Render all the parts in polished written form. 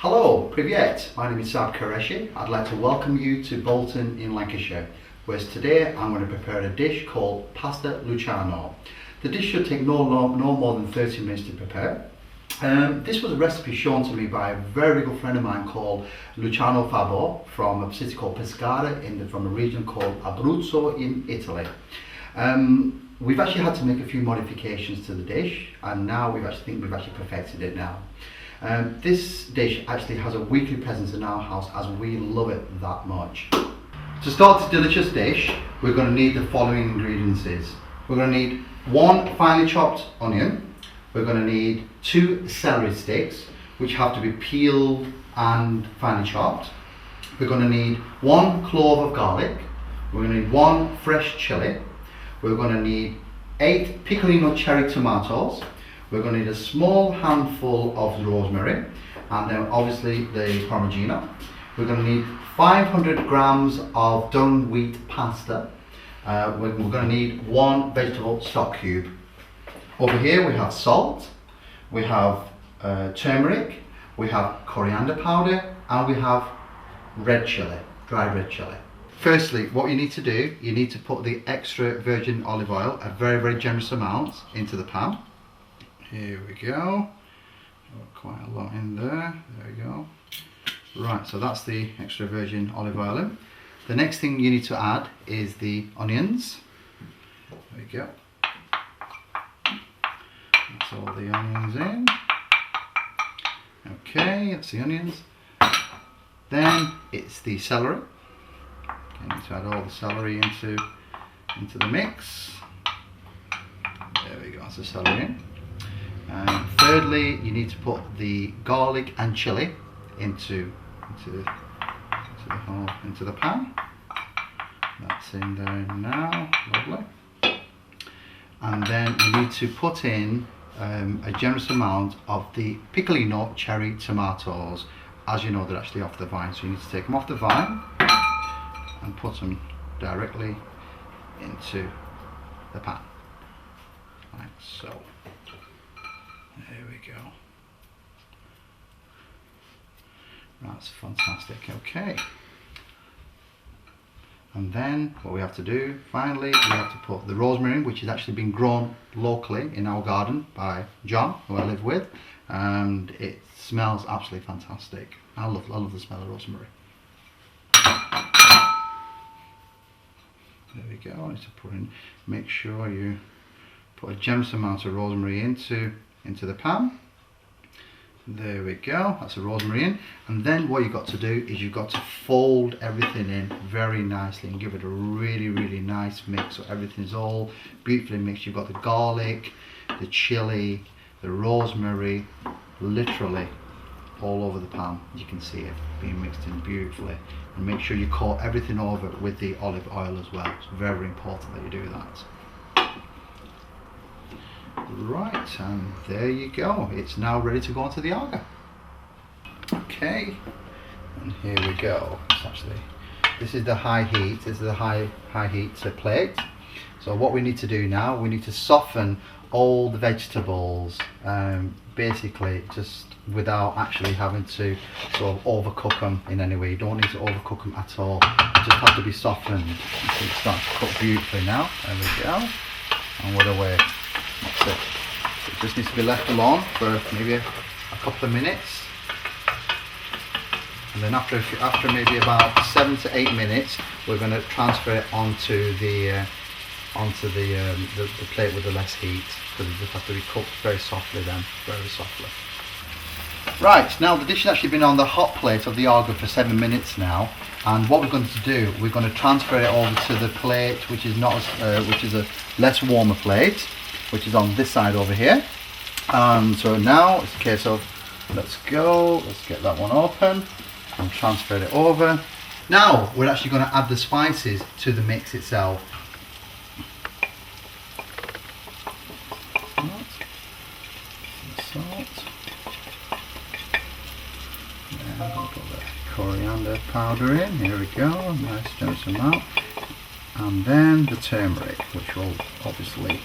Hello, Привет! My name is Sabhoor Qureishi. I'd like to welcome you to Bolton in Lancashire, where today I'm going to prepare a dish called pasta Luciano. The dish should take no more than 30 minutes to prepare. This was a recipe shown to me by a very good friend of mine called Luciano from a city called Pescara from a region called Abruzzo in Italy. We've actually had to make a few modifications to the dish, and now we've actually perfected it now. This dish actually has a weekly presence in our house as we love it that much. To start this delicious dish, we're going to need the following ingredients. We're going to need 1 finely chopped onion. We're going to need 2 celery sticks, which have to be peeled and finely chopped. We're going to need 1 clove of garlic. We're going to need 1 fresh chili. We're going to need 8 piccolino cherry tomatoes. We're going to need a small handful of rosemary, and then obviously the Parmigiano. We're going to need 500 grams of done wheat pasta. We're going to need 1 vegetable stock cube. Over here we have salt, we have turmeric, we have coriander powder, and we have red chili, dried red chili. Firstly, what you need to do, you need to put the extra virgin olive oil, a very generous amount, into the pan. Here we go. Quite a lot in there. There we go. Right, so that's the extra virgin olive oil in. The next thing you need to add is the onions. There we go. That's all the onions in. Okay, that's the onions. Then it's the celery. You need to add all the celery into the mix. There we go, that's the celery in. Thirdly, you need to put the garlic and chili into the pan. That's in there now, lovely. And then you need to put in a generous amount of the piccolino cherry tomatoes. As you know, they're actually off the vine, so you need to take them off the vine and put them directly into the pan, like so. There we go. That's fantastic. Okay. And then what we have to do, finally, we have to put the rosemary, which has actually been grown locally in our garden by John, who I live with, and it smells absolutely fantastic. I love the smell of rosemary. There we go. I need to put in, make sure you put a generous amount of rosemary into the pan. There we go, that's the rosemary in. And then what you've got to do is you've got to fold everything in very nicely and give it a really nice mix, so everything's all beautifully mixed. You've got the garlic, the chili, the rosemary, literally all over the pan. You can see it being mixed in beautifully. And make sure you coat everything over with the olive oil as well. It's very important that you do that. Right, and there you go. It's now ready to go onto the agar. Okay, and here we go. This is the high heat. This is the high heat plate. So what we need to do now, we need to soften all the vegetables, basically just without actually having to sort of overcook them in any way. You don't need to overcook them at all. They just have to be softened. So it starts to cook beautifully now. There we go. And we're away. That's it. So it just needs to be left alone for maybe a couple of minutes, and then after maybe about 7 to 8 minutes, we're going to transfer it onto the plate with the less heat, because it just has to be cooked very softly then, very softly. Right, now the dish has actually been on the hot plate of the agar for 7 minutes now, and what we're going to do, we're going to transfer it over to the plate which is a less warmer plate, which is on this side over here. So now it's a case of, let's get that one open and transfer it over. Now we're actually going to add the spices to the mix itself. Salt. And I'm going to put the coriander powder in. Here we go, nice generous amount. And then the turmeric, which will obviously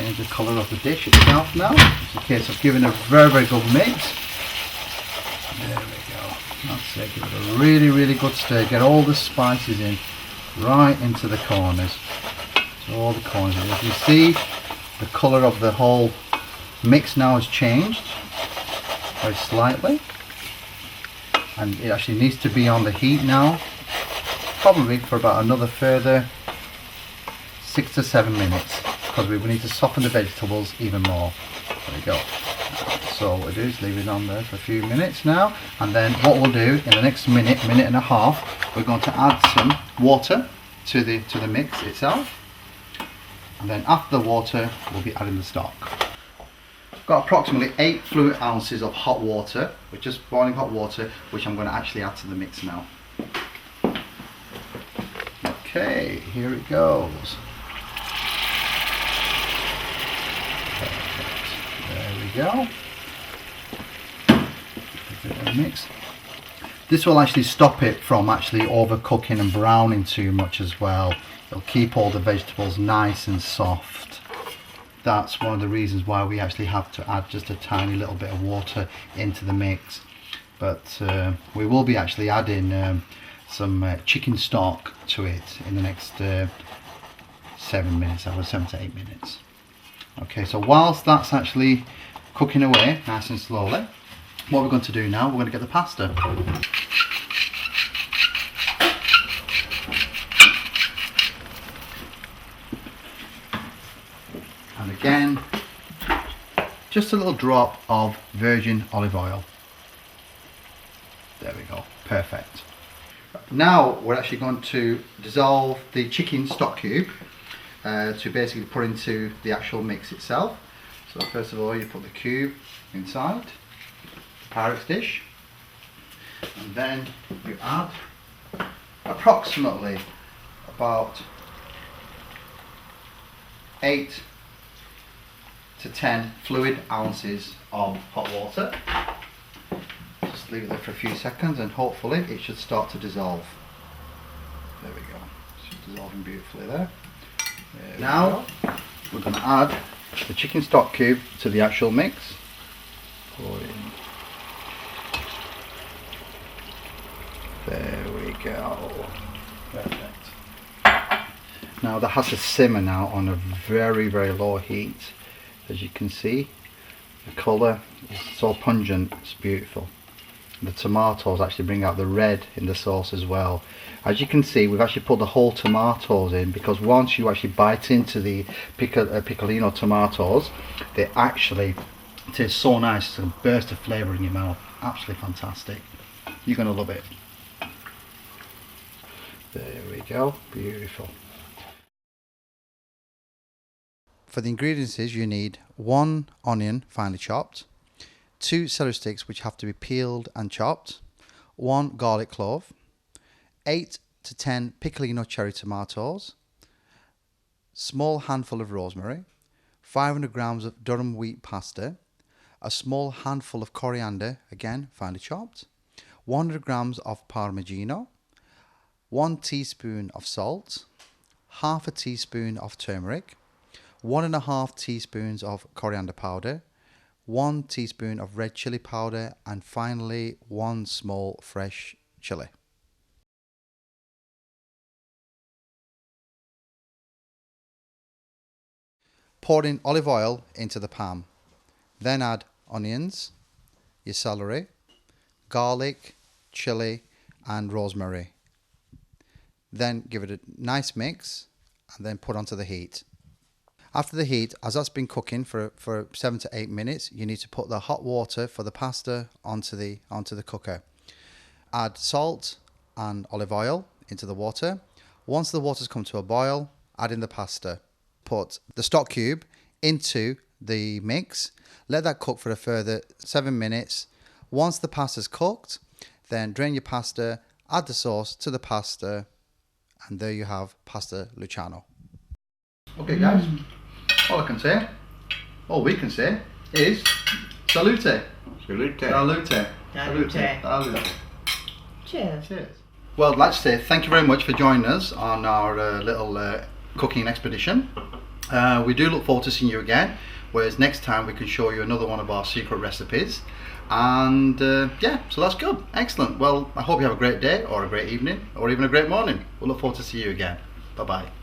change the colour of the dish itself now. It's a case of giving a very, very good mix. There we go. That's it. Give it a really, really good stir. Get all the spices in right into the corners. So all the corners. As you see, the colour of the whole mix now has changed very slightly, and it actually needs to be on the heat now, probably for about another further 6 to 7 minutes, because we need to soften the vegetables even more. There we go. So what we do is leave it on there for a few minutes now, and then what we'll do in the next minute and a half, we're going to add some water to the mix itself, and then after the water we'll be adding the stock. Got approximately 8 fluid ounces of hot water, which is boiling hot water, which I'm going to actually add to the mix now. Okay, here it goes. Perfect. There we go. Give it a mix. This will actually stop it from actually overcooking and browning too much as well. It'll keep all the vegetables nice and soft. That's one of the reasons why we actually have to add just a tiny little bit of water into the mix. But we will be actually adding some chicken stock to it in the next 7 minutes, I would 7 to 8 minutes. Okay, so whilst that's actually cooking away nice and slowly, what we're going to do now, we're going to get the pasta. And again, just a little drop of virgin olive oil. There we go, perfect. Now we're actually going to dissolve the chicken stock cube to basically put into the actual mix itself. So first of all, you put the cube inside the Pyrex dish, and then you add approximately about 8 to 10 fluid ounces of hot water. Just leave it there for a few seconds and hopefully it should start to dissolve. There we go. It's just dissolving beautifully there. Now we're going to add the chicken stock cube to the actual mix. Pour it in. There we go. Perfect. Now that has to simmer now on a very, very low heat. As you can see, the colour is so pungent, it's beautiful. The tomatoes actually bring out the red in the sauce as well. As you can see, we've actually put the whole tomatoes in, because once you actually bite into the piccolino tomatoes, they actually taste so nice. It's a burst of flavour in your mouth. Absolutely fantastic. You're going to love it. There we go, beautiful. For the ingredients, you need 1 onion finely chopped, 2 celery sticks which have to be peeled and chopped, 1 garlic clove, 8 to 10 piccolino cherry tomatoes, small handful of rosemary, 500 grams of durum wheat pasta, a small handful of coriander, again finely chopped, 100 grams of parmigiano, 1 teaspoon of salt, half a teaspoon of turmeric, 1.5 teaspoons of coriander powder, 1 teaspoon of red chili powder, and finally 1 small fresh chili. Pour in olive oil into the pan. Then add onions, your celery, garlic, chili and rosemary. Then give it a nice mix and then put onto the heat. After the heat, as that's been cooking for 7 to 8 minutes, you need to put the hot water for the pasta onto the cooker. Add salt and olive oil into the water. Once the water's come to a boil, add in the pasta. Put the stock cube into the mix. Let that cook for a further 7 minutes. Once the pasta's cooked, then drain your pasta, add the sauce to the pasta, and there you have pasta Luciano. Okay guys, all I can say, all we can say is salute. Salute. Salute. Salute. Salute. Cheers. Cheers. Well, I'd like to say thank you very much for joining us on our little cooking expedition. We do look forward to seeing you again, whereas next time we can show you another one of our secret recipes. And yeah, so that's good. Excellent. Well, I hope you have a great day or a great evening or even a great morning. We'll look forward to see you again. Bye bye.